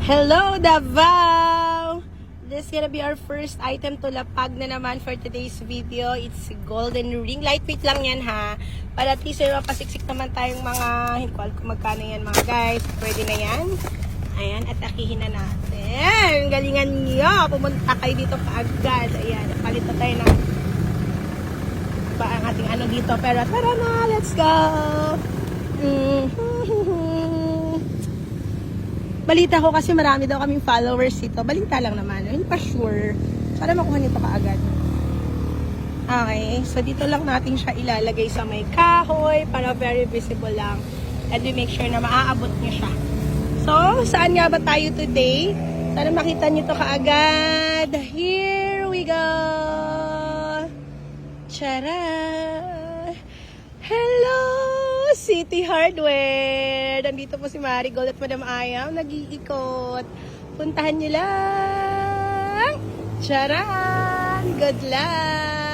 Hello, Davao! This is gonna be our first item to lapag na naman for today's video. It's golden ring. Lightweight lang yan ha. Para at least may mapasiksik naman tayong mga, hindi ko alam kung magkano yan mga guys. Pwede na yan. Ayan, atakihin na natin. Galingan niyo. Pumunta kayo dito kaagad. Ayan, palit na tayo ng ba ang ating ano dito. Pero tara na, let's go! Balita ko kasi marami daw kaming followers dito. Balita lang naman. Hindi pa sure. Para makuha nito kaagad. Okay. So, dito lang natin siya ilalagay sa may kahoy para very visible lang. And we make sure na maaabot niyo siya. So, saan nga ba tayo today? Sana makita niyo to kaagad. Here we go! Tara! Hello! City Hardware. Nandito po si Marigold at Madam Ayam. Nag-iikot. Puntahan nyo lang. Charan! Good luck!